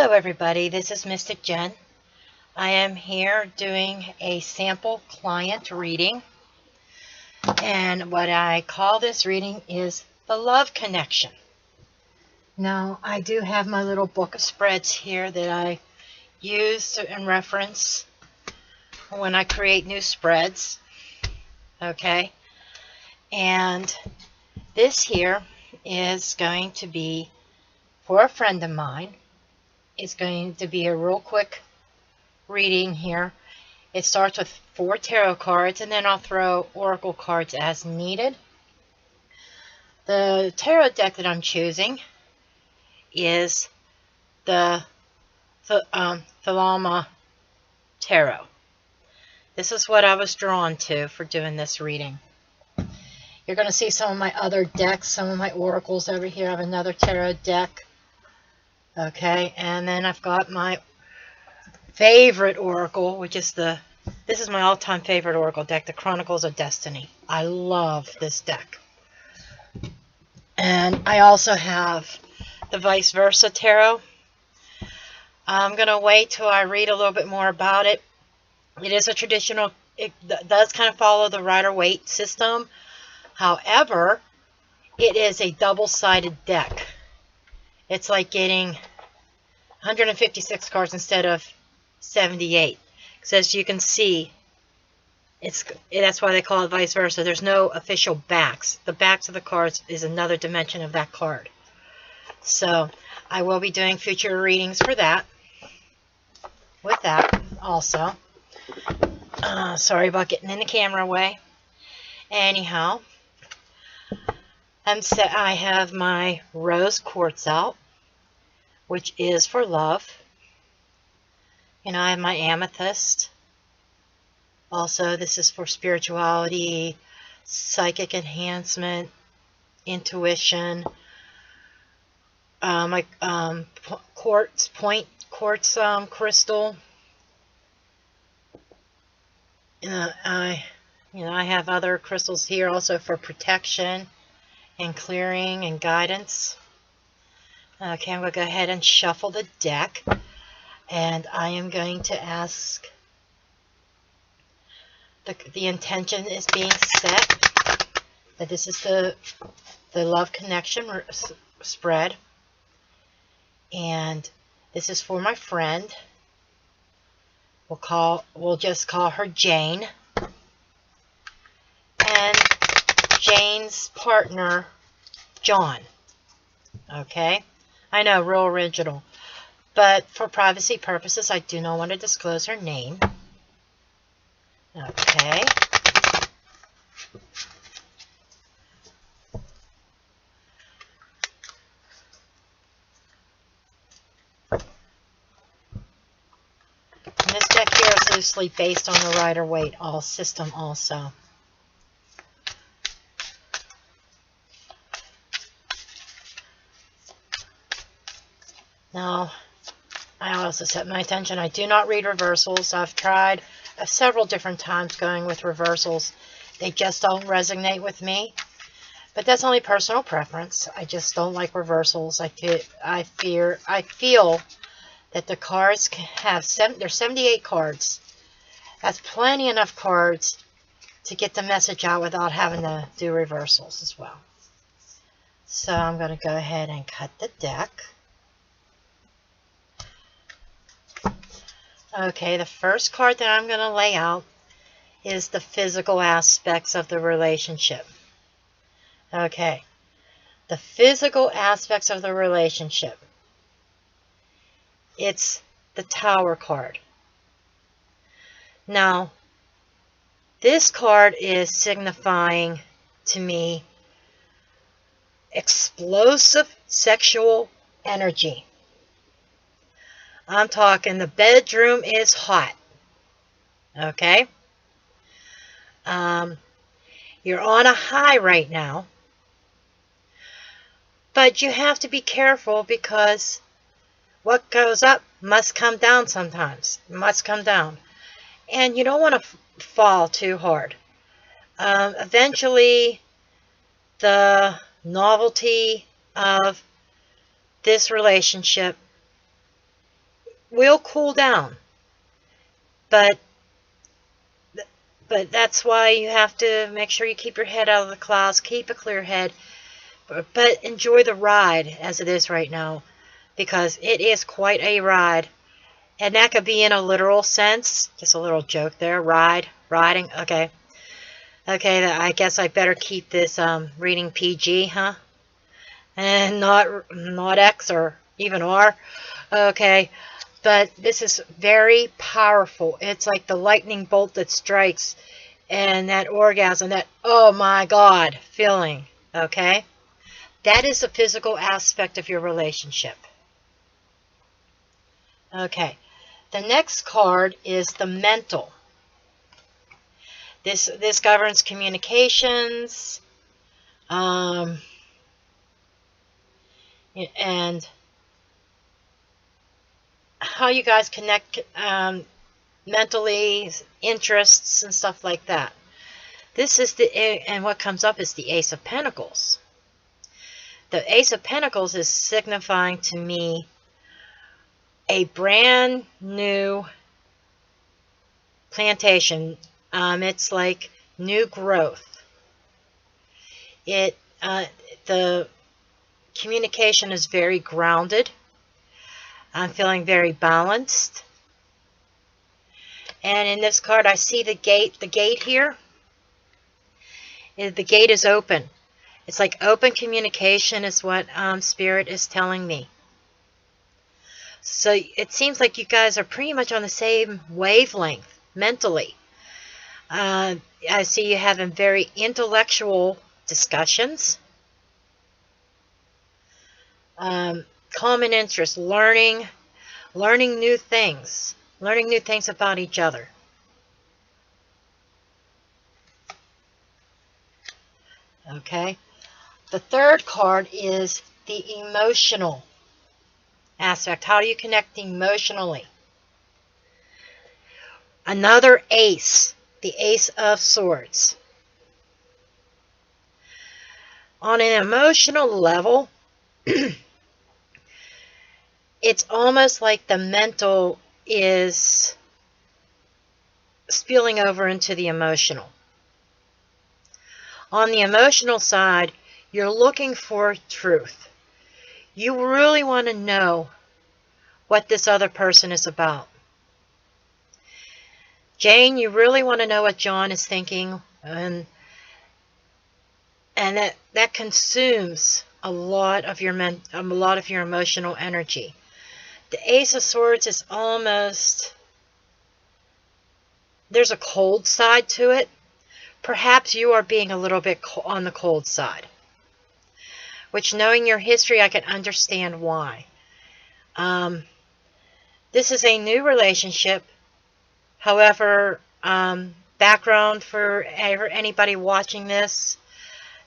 Hello everybody, this is Mystic Jen. I am here doing a sample client reading, and what I call this reading is the Love Connection. Now, I do have my little book of spreads here that I use and reference when I create new spreads. Okay, and this here is going to be for a friend of mine. It's going to be a real quick reading here. It starts with 4 tarot cards, and then I'll throw oracle cards as needed. The tarot deck that I'm choosing is the Thelema Tarot. This is what I was drawn to for doing this reading. You're going to see some of my other decks, some of my oracles over here. I have another tarot deck. Okay, and then I've got my favorite oracle, which is this is my all-time favorite oracle deck, the Chronicles of Destiny. I love this deck. And I also have the Vice Versa Tarot. I'm going to wait till I read a little bit more about it. It is a traditional, it does kind of follow the Rider-Waite system. However, it is a double-sided deck. It's like getting 156 cards instead of 78. So as you can see, that's why they call it Vice Versa. There's no official backs. The backs of the cards is another dimension of that card. So I will be doing future readings for that. With that also. Sorry about getting in the camera way. Anyhow, I have my rose quartz out, which is for love. And I have my amethyst. Also, this is for spirituality, psychic enhancement, intuition. My quartz crystal. I have other crystals here also for protection and clearing and guidance. Okay, I'm going to go ahead and shuffle the deck, and I am going to ask, the intention is being set that this is the Love Connection spread, and this is for my friend. We'll just call her Jane, and Jane's partner, John. Okay, I know, real original, but for privacy purposes, I do not want to disclose her name. Okay. And this deck here is loosely based on the Rider-Waite system also. Now, I also set my attention. I do not read reversals. I've tried several different times going with reversals. They just don't resonate with me. But that's only personal preference. I just don't like reversals. I feel that the cards have there's 78 cards. That's plenty enough cards to get the message out without having to do reversals as well. So I'm going to go ahead and cut the deck. Okay, the first card that I'm going to lay out is the physical aspects of the relationship. Okay, the physical aspects of the relationship. It's the Tower card. Now, this card is signifying to me explosive sexual energy. I'm talking the bedroom is hot. Okay? You're on a high right now. But you have to be careful, because what goes up must come down sometimes. It must come down. And you don't want to fall too hard. Eventually, the novelty of this relationship will cool down. But that's why you have to make sure you keep your head out of the clouds, keep a clear head, but enjoy the ride as it is right now, because it is quite a ride. And that could be in a literal sense. Just a little joke there. Riding. Okay. Okay, I guess I better keep this reading PG, huh? And not X or even R. Okay. But this is very powerful. It's like the lightning bolt that strikes, and that orgasm, that oh my God feeling. Okay? That is the physical aspect of your relationship. Okay. The next card is the mental. This governs communications, and how you guys connect mentally, interests and stuff like that. This is and what comes up is the Ace of Pentacles. The Ace of Pentacles is signifying to me a brand new plantation. It's like new growth. The communication is very grounded. I'm feeling very balanced. And in this card, I see the gate. The gate here. The gate is open. It's like open communication is what Spirit is telling me. So it seems like you guys are pretty much on the same wavelength mentally. I see you having very intellectual discussions. Common interest, learning new things. Learning new things about each other. Okay. The third card is the emotional aspect. How do you connect emotionally? Another ace. The Ace of Swords. On an emotional level, it's almost like the mental is spilling over into the emotional. On the emotional side, you're looking for truth. You really want to know what this other person is about. Jane, you really want to know what John is thinking, and that consumes a lot of your emotional energy. The Ace of Swords is almost, there's a cold side to it. Perhaps you are being a little bit on the cold side, which, knowing your history, I can understand why. This is a new relationship. However, background for anybody watching this,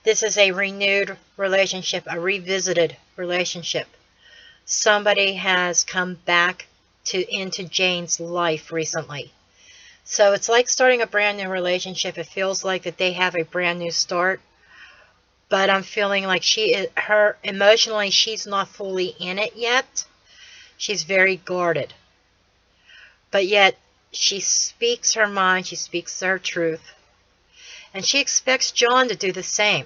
this is a renewed relationship, a revisited relationship. Somebody has come back into Jane's life recently. So it's like starting a brand new relationship. It feels like that they have a brand new start. But I'm feeling like emotionally, she's not fully in it yet. She's very guarded. But yet, she speaks her mind, she speaks her truth, and she expects John to do the same.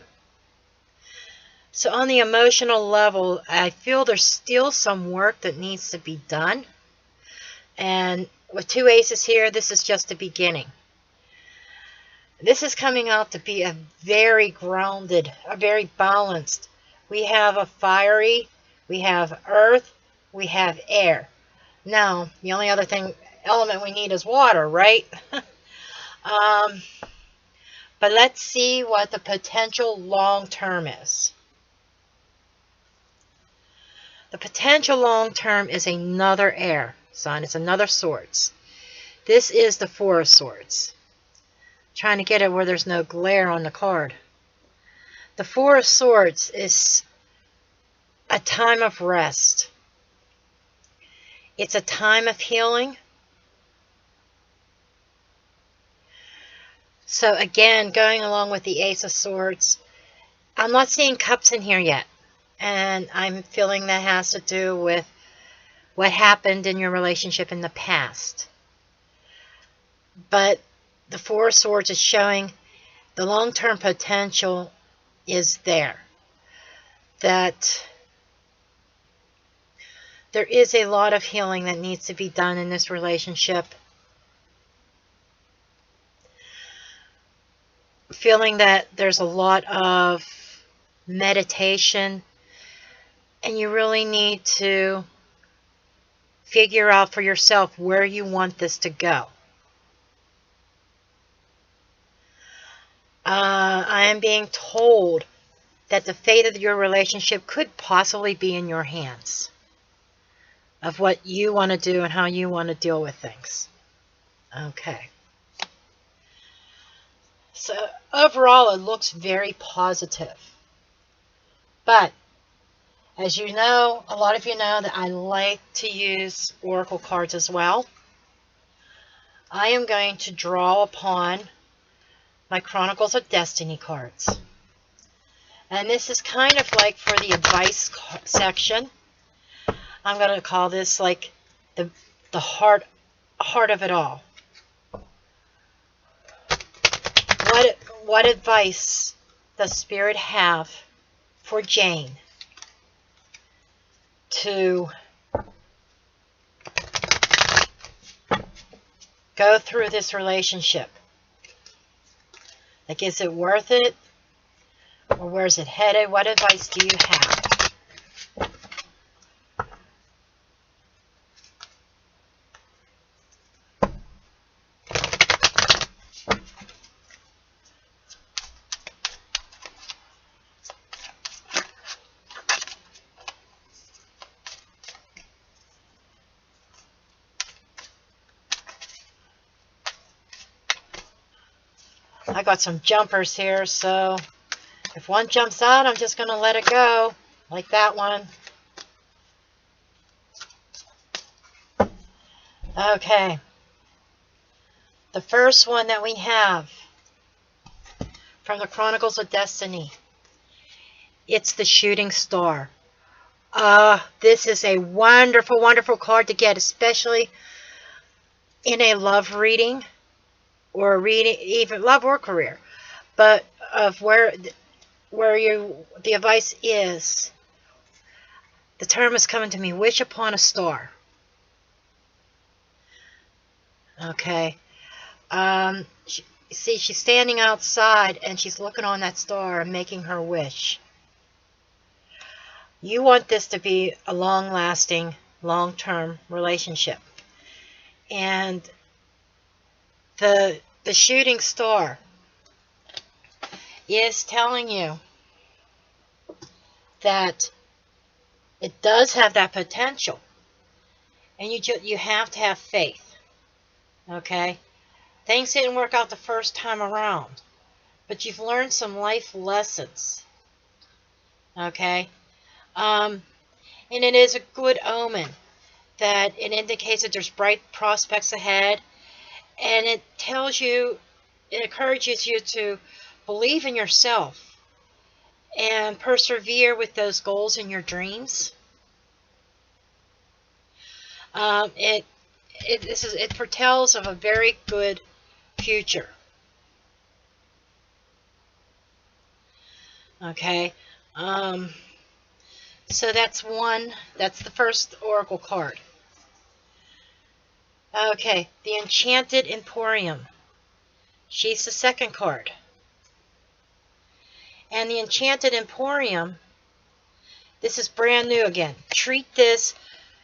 So on the emotional level, I feel there's still some work that needs to be done. And with two aces here, this is just the beginning. This is coming out to be a very grounded, a very balanced. We have a fiery, we have earth, we have air. Now, the only other element we need is water, right? But let's see what the potential long term is. The potential long term is another air sign. It's another swords. This is the Four of Swords. Trying to get it where there's no glare on the card. The Four of Swords is a time of rest. It's a time of healing. So again, going along with the Ace of Swords, I'm not seeing cups in here yet. And I'm feeling that has to do with what happened in your relationship in the past. But the Four of Swords is showing the long-term potential is there. That there is a lot of healing that needs to be done in this relationship. Feeling that there's a lot of meditation, and you really need to figure out for yourself where you want this to go. I am being told that the fate of your relationship could possibly be in your hands, of what you want to do and how you want to deal with things. Okay. So overall, it looks very positive. But as you know, a lot of you know that I like to use oracle cards as well. I am going to draw upon my Chronicles of Destiny cards. And this is kind of like for the advice section. I'm going to call this like the heart of it all. What advice does Spirit have for Jane to go through this relationship? Like, is it worth it? Or where's it headed? What advice do you have? I got some jumpers here, so if one jumps out, I'm just going to let it go, like that one. Okay. The first one that we have from the Chronicles of Destiny, it's the Shooting Star. This is a wonderful, wonderful card to get, especially in a love reading, or reading, even love or career, but of where the advice is. The term is coming to me: wish upon a star. Okay. See, she's standing outside and she's looking on that star and making her wish. You want this to be a long-lasting, long-term relationship. And the Shooting Star is telling you that it does have that potential, and you have to have faith. Okay, things didn't work out the first time around, but you've learned some life lessons. Okay, and it is a good omen that it indicates that there's bright prospects ahead. And it tells you, it encourages you to believe in yourself and persevere with those goals and your dreams. It foretells of a very good future. Okay, so that's the first oracle card. Okay, the Enchanted Emporium. She's the second card. And the Enchanted Emporium, this is brand new again. Treat this,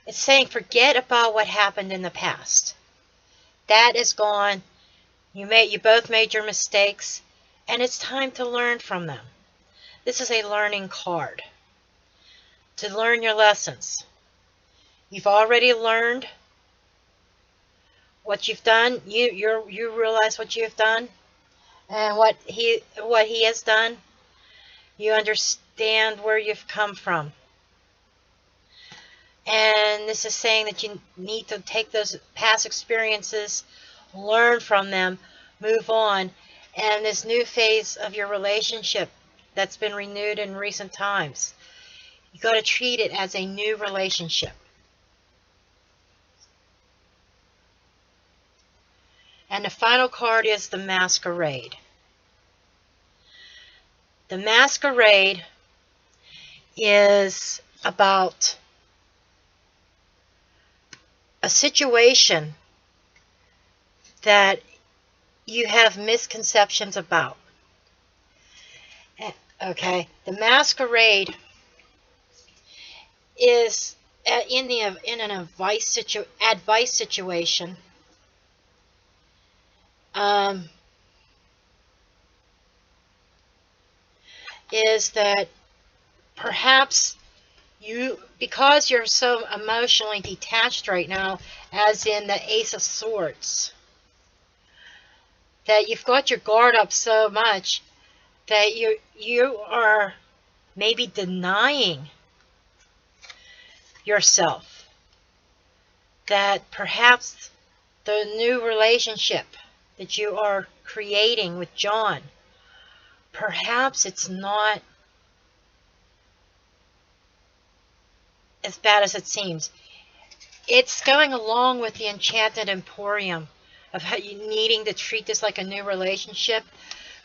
it's saying forget about what happened in the past. That is gone. You both made your mistakes, and it's time to learn from them. This is a learning card. To learn your lessons. You've already learned what you've done. You realize what you've done and what he has done. You understand where you've come from. And this is saying that you need to take those past experiences, learn from them, move on, and this new phase of your relationship that's been renewed in recent times, you got to treat it as a new relationship. And the final card is the Masquerade. The Masquerade is about a situation that you have misconceptions about. Okay, the Masquerade is in an advice situation. Is that perhaps you, because you're so emotionally detached right now, as in the Ace of Swords, that you've got your guard up so much that you are maybe denying yourself that perhaps the new relationship that you are creating with John, perhaps it's not as bad as it seems. It's going along with the Enchanted Emporium of how you needing to treat this like a new relationship,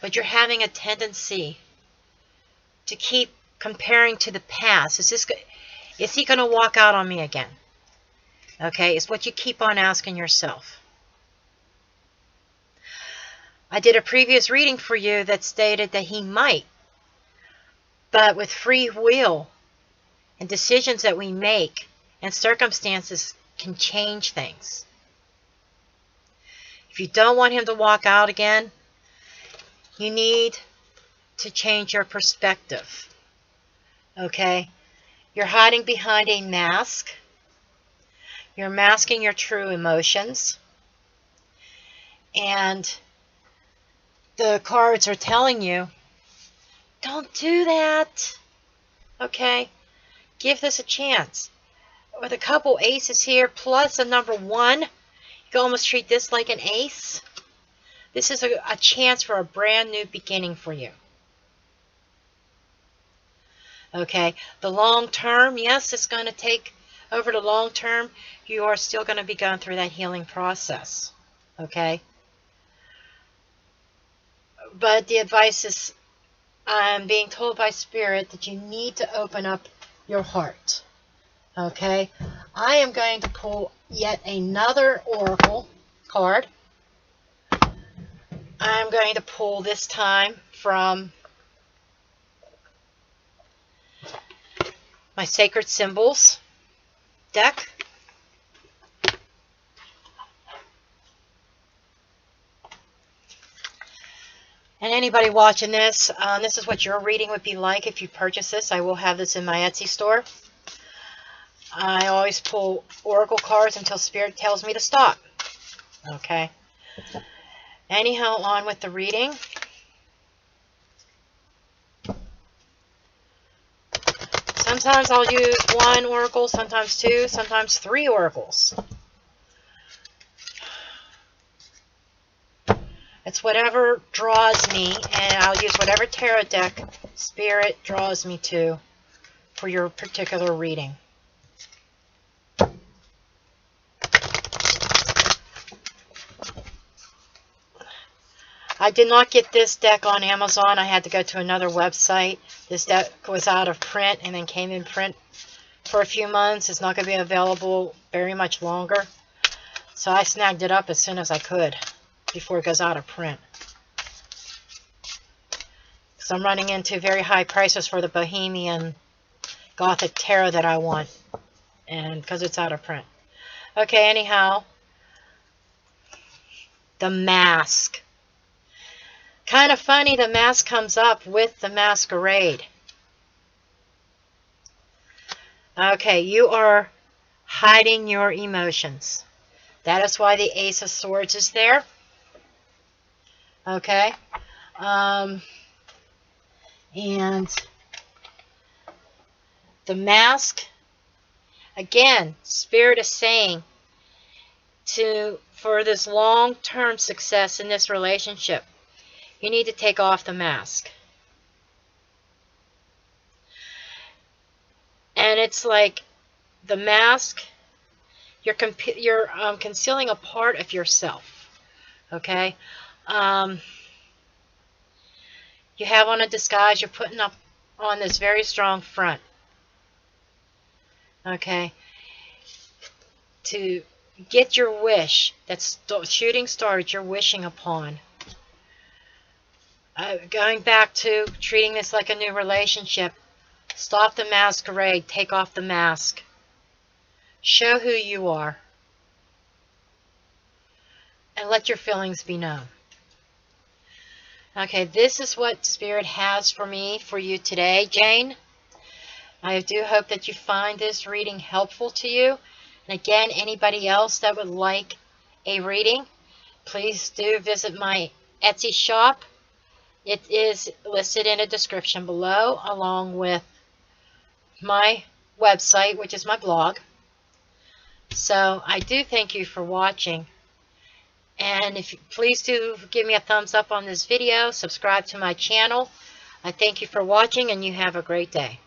but you're having a tendency to keep comparing to the past. Is he going to walk out on me again? Okay, it's what you keep on asking yourself. I did a previous reading for you that stated that he might, but with free will and decisions that we make and circumstances can change things. If you don't want him to walk out again, you need to change your perspective. Okay? You're hiding behind a mask. You're masking your true emotions. And the cards are telling you, don't do that. Okay? Give this a chance. With a couple aces here, plus a number 1, you can almost treat this like an ace. This is a chance for a brand new beginning for you. Okay? The long term, yes, it's going to take, over the long term, you are still going to be going through that healing process. Okay? But the advice is, I'm being told by Spirit that you need to open up your heart. Okay? I am going to pull yet another oracle card. I'm going to pull this time from my Sacred Symbols deck. And anybody watching this, this is what your reading would be like if you purchase this. I will have this in my Etsy store. I always pull oracle cards until Spirit tells me to stop. Okay. Anyhow, on with the reading. Sometimes I'll use 1 oracle, sometimes 2, sometimes 3 oracles. It's whatever draws me, and I'll use whatever tarot deck Spirit draws me to for your particular reading. I did not get this deck on Amazon. I had to go to another website. This deck was out of print and then came in print for a few months. It's not going to be available very much longer. So I snagged it up as soon as I could before it goes out of print. So I'm running into very high prices for the Bohemian Gothic Tarot that I want, and because it's out of print. Okay, anyhow, the Mask. Kind of funny, the Mask comes up with the Masquerade. Okay, you are hiding your emotions. That is why the Ace of Swords is there. Okay. And the Mask, again, Spirit is saying for this long-term success in this relationship, you need to take off the mask. And it's like the mask, you're concealing a part of yourself. Okay? You have on a disguise. You're putting up on this very strong front. Okay? To get your wish, that shooting star that you're wishing upon. Going back to treating this like a new relationship. Stop the masquerade. Take off the mask. Show who you are. And let your feelings be known. Okay, this is what Spirit has for me, for you today, Jane. I do hope that you find this reading helpful to you. And again, anybody else that would like a reading, please do visit my Etsy shop. It is listed in a description below, along with my website, which is my blog. So I do thank you for watching. And please do give me a thumbs up on this video. Subscribe to my channel. I thank you for watching, and you have a great day.